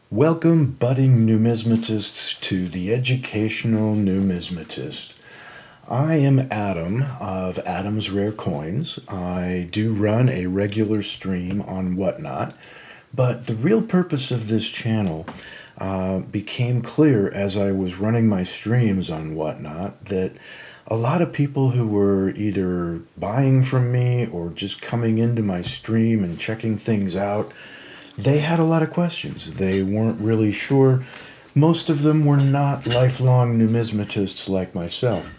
Welcome, budding numismatists, to the Educational Numismatist. I am Adam of Adam's Rare Coins. I do run a regular stream on Whatnot, but the real purpose of this channel became clear as I was running my streams on Whatnot that a lot of people who were either buying from me or just coming into my stream and checking things out, they had a lot of questions. They weren't really sure. Most of them were not lifelong numismatists like myself.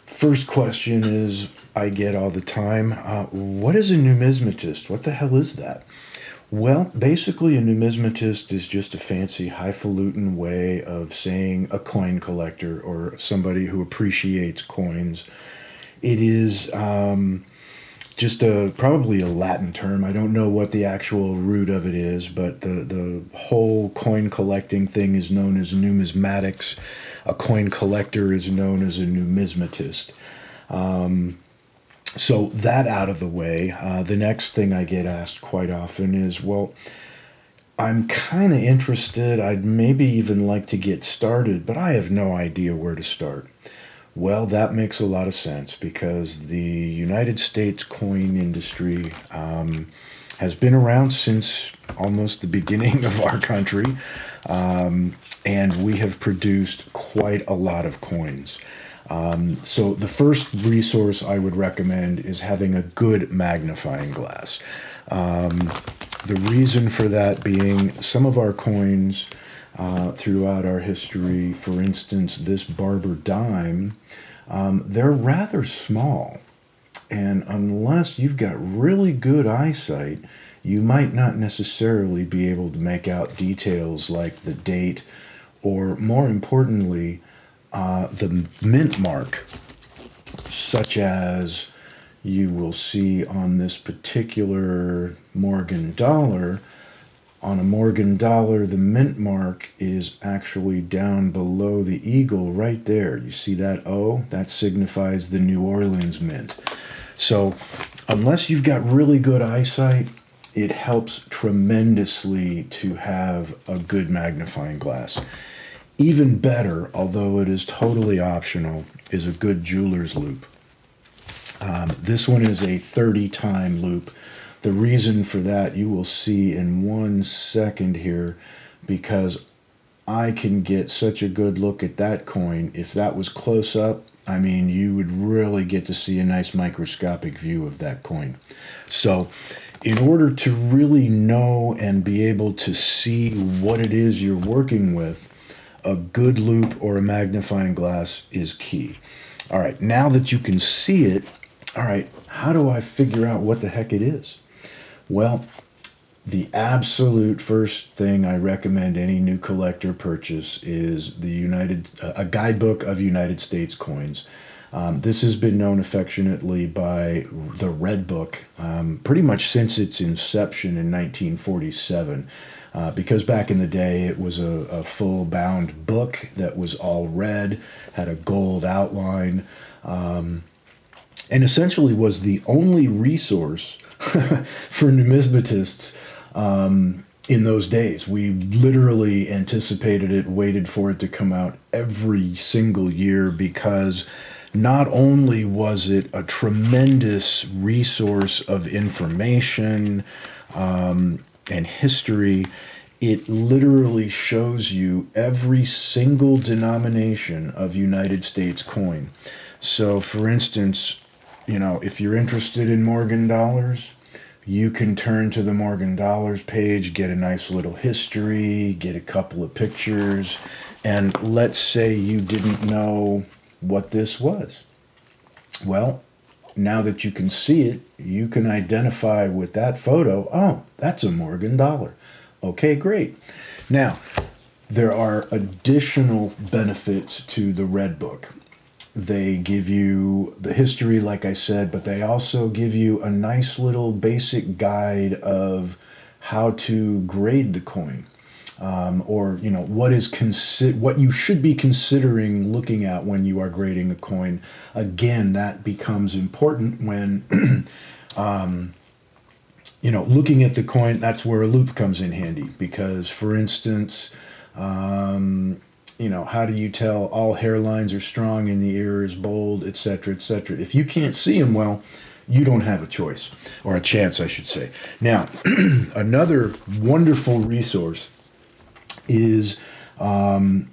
First question is I get all the time, what is a numismatist? What the hell is that? Well, basically, a numismatist is just a fancy, highfalutin way of saying a coin collector or somebody who appreciates coins. It is just probably a Latin term. I don't know what the actual root of it is, but the whole coin collecting thing is known as numismatics. A coin collector is known as a numismatist. So that out of the way, the next thing I get asked quite often is, well, I'm kind of interested. I'd maybe even like to get started, but I have no idea where to start. Well, that makes a lot of sense because the United States coin industry has been around since almost the beginning of our country, and we have produced quite a lot of coins. So the first resource I would recommend is having a good magnifying glass. The reason for that being some of our coins throughout our history, for instance, this barber dime, they're rather small. And unless you've got really good eyesight, you might not necessarily be able to make out details like the date or, more importantly, the mint mark, such as you will see on this particular Morgan dollar. On a Morgan dollar, the mint mark is actually down below the eagle right there. You see that O? That signifies the New Orleans mint. So unless you've got really good eyesight, it helps tremendously to have a good magnifying glass. Even better, although it is totally optional, is a good jeweler's loupe. This one is a 30-time loupe. The reason for that you will see in 1 second here, because I can get such a good look at that coin. If that was close up, I mean, you would really get to see a nice microscopic view of that coin. So in order to really know and be able to see what it is you're working with, a good loupe or a magnifying glass is key. All right, now that you can see it, all right, how do I figure out what the heck it is? Well, the absolute first thing I recommend any new collector purchase is a guidebook of United States coins. This has been known affectionately by the Red Book pretty much since its inception in 1947. Because back in the day it was a full-bound book that was all red, had a gold outline, and essentially was the only resource for numismatists in those days. We literally anticipated it, waited for it to come out every single year because not only was it a tremendous resource of information and history, it literally shows you every single denomination of United States coin. So, for instance, if you're interested in Morgan dollars, you can turn to the Morgan dollars page, get a nice little history, get a couple of pictures, and let's say you didn't know what this was. Well, now that you can see it, you can identify with that photo, oh, that's a Morgan dollar. Okay, great. Now, there are additional benefits to the Red Book. They give you the history, like I said, but they also give you a nice little basic guide of how to grade the coin, or what you should be considering looking at when you are grading a coin. Again, that becomes important when looking at the coin, that's where a loop comes in handy because, for instance, um, how do you tell all hairlines are strong and the ear is bold, etc., etc.? If you can't see them well, you don't have a choice, or a chance, I should say. Now, another wonderful resource is, oh,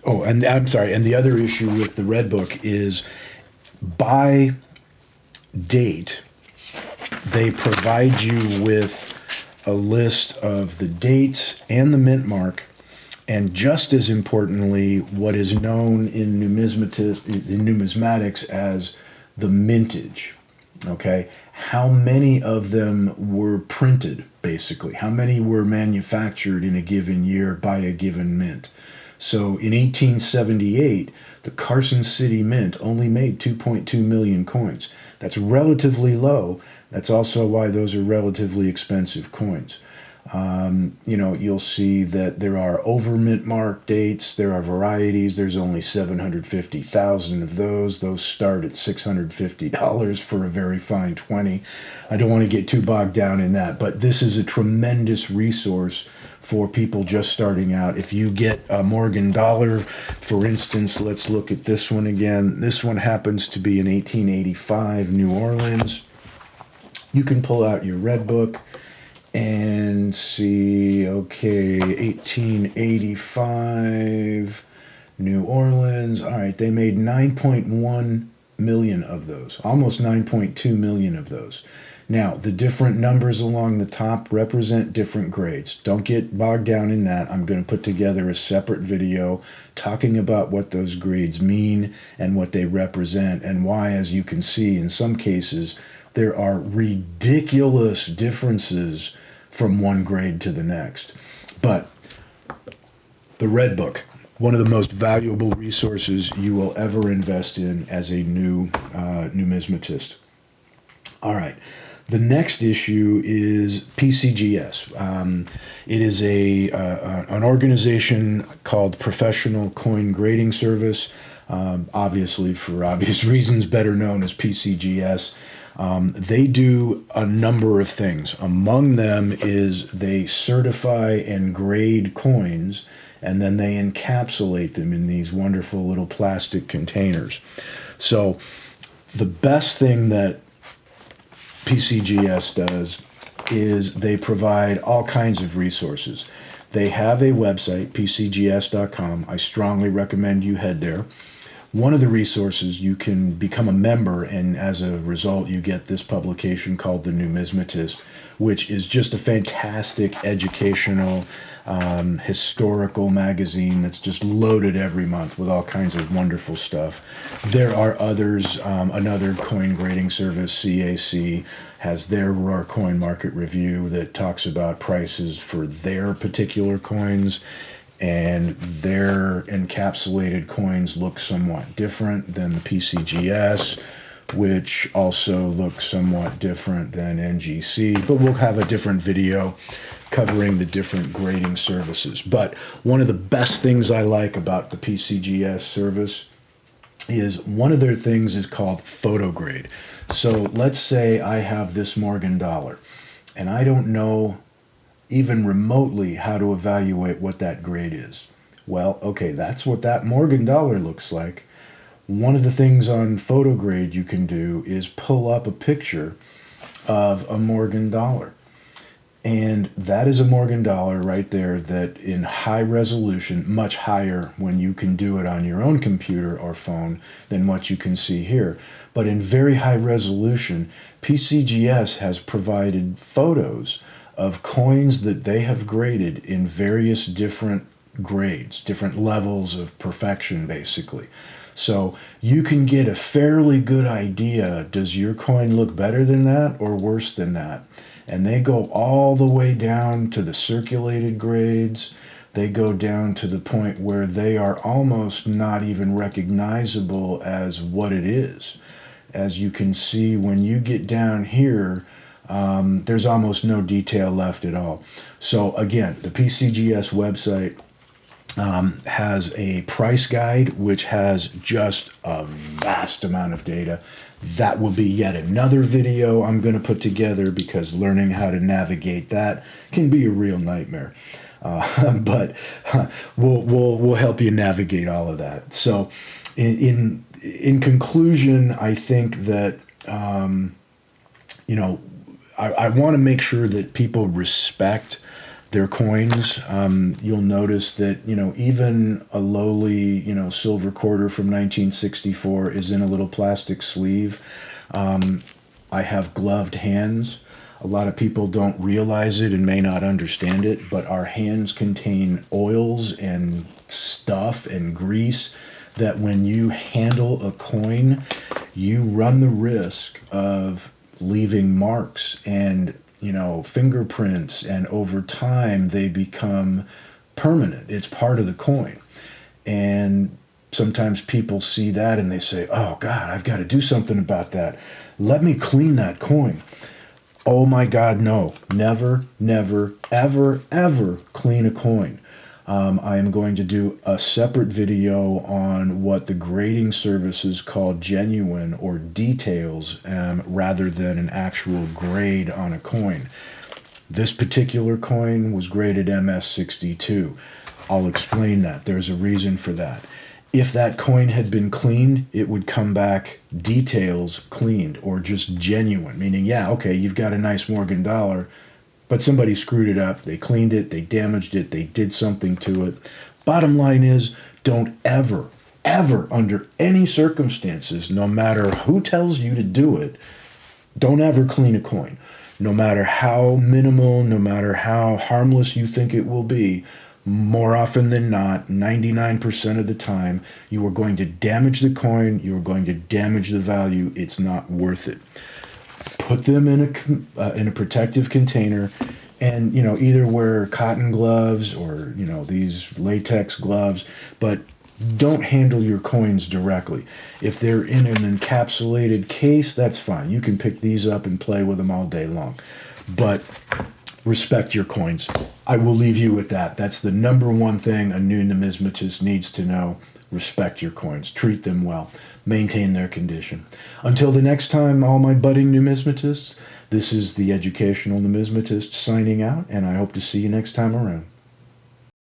and I'm sorry, and the other issue with the Red Book is by date, they provide you with a list of the dates and the mint mark, and just as importantly, what is known in numismatics as the mintage. Okay, how many of them were printed, basically? How many were manufactured in a given year by a given mint? So in 1878, the Carson City Mint only made 2.2 million coins. That's relatively low. That's also why those are relatively expensive coins. You'll see that there are over mint mark dates. There are varieties. There's only 750,000 of those. Those start at $650 for a very fine 20. I don't want to get too bogged down in that, but this is a tremendous resource for people just starting out. If you get a Morgan dollar, for instance, let's look at this one again. This one happens to be in 1885 New Orleans. You can pull out your Red Book and see, okay, 1885 New Orleans. All right, they made 9.1 million of those, almost 9.2 million of those. Now, the different numbers along the top represent different grades. Don't get bogged down in that. I'm going to put together a separate video talking about what those grades mean and what they represent and why, as you can see, in some cases, there are ridiculous differences from one grade to the next. But the Red Book, one of the most valuable resources you will ever invest in as a new numismatist. All right. The next issue is PCGS. It is an organization called Professional Coin Grading Service, obviously for obvious reasons, better known as PCGS. They do a number of things. Among them is they certify and grade coins, and then they encapsulate them in these wonderful little plastic containers. So the best thing that PCGS does is they provide all kinds of resources. They have a website, pcgs.com. I strongly recommend you head there. One of the resources, you can become a member, and as a result, you get this publication called The Numismatist, which is just a fantastic educational, historical magazine that's just loaded every month with all kinds of wonderful stuff. There are others. Another coin grading service, CAC, has their Raw Coin Market Review that talks about prices for their particular coins. And their encapsulated coins look somewhat different than the PCGS, which also looks somewhat different than NGC, but we'll have a different video covering the different grading services. But one of the best things I like about the PCGS service is one of their things is called photo grade. So let's say I have this Morgan dollar, and I don't know even remotely how to evaluate what that grade is. Well, okay, that's what that Morgan dollar looks like. One of the things on photo grade you can do is pull up a picture of a Morgan dollar. And that is a Morgan dollar right there that in high resolution, much higher when you can do it on your own computer or phone than what you can see here. But in very high resolution, PCGS has provided photos of coins that they have graded in various different grades, different levels of perfection, basically. So you can get a fairly good idea, does your coin look better than that or worse than that? And they go all the way down to the circulated grades. They go down to the point where they are almost not even recognizable as what it is. As you can see, when you get down here, there's almost no detail left at all. So again, the PCGS website has a price guide, which has just a vast amount of data. That will be yet another video I'm going to put together because learning how to navigate that can be a real nightmare. But we'll help you navigate all of that. So, in conclusion, I think that you know I want to make sure that people respect their coins. You'll notice that, even a lowly, silver quarter from 1964 is in a little plastic sleeve. I have gloved hands. A lot of people don't realize it and may not understand it, but our hands contain oils and stuff and grease that when you handle a coin, you run the risk of leaving marks and fingerprints, and over time they become permanent. It's part of the coin. And sometimes people see that and they say, oh God, I've got to do something about that. Let me clean that coin. Oh my God, no. Never, never, ever, ever clean a coin. I am going to do a separate video on what the grading services call genuine or details, rather than an actual grade on a coin. This particular coin was graded MS62. I'll explain that. There's a reason for that. If that coin had been cleaned, it would come back details cleaned or just genuine, meaning, yeah, okay, you've got a nice Morgan dollar, but somebody screwed it up. They cleaned it, they damaged it, they did something to it. Bottom line is, don't ever, ever, under any circumstances, no matter who tells you to do it, don't ever clean a coin. No matter how minimal, no matter how harmless you think it will be, more often than not, 99% of the time, you are going to damage the coin, you are going to damage the value. It's not worth it. Put them in a protective container, and either wear cotton gloves or these latex gloves, but don't handle your coins directly. If they're in an encapsulated case, that's fine. You can pick these up and play with them all day long. But respect your coins. I will leave you with that. That's the number one thing a new numismatist needs to know. Respect your coins. Treat them well. Maintain their condition. Until the next time, all my budding numismatists, this is the Educational Numismatist signing out, and I hope to see you next time around.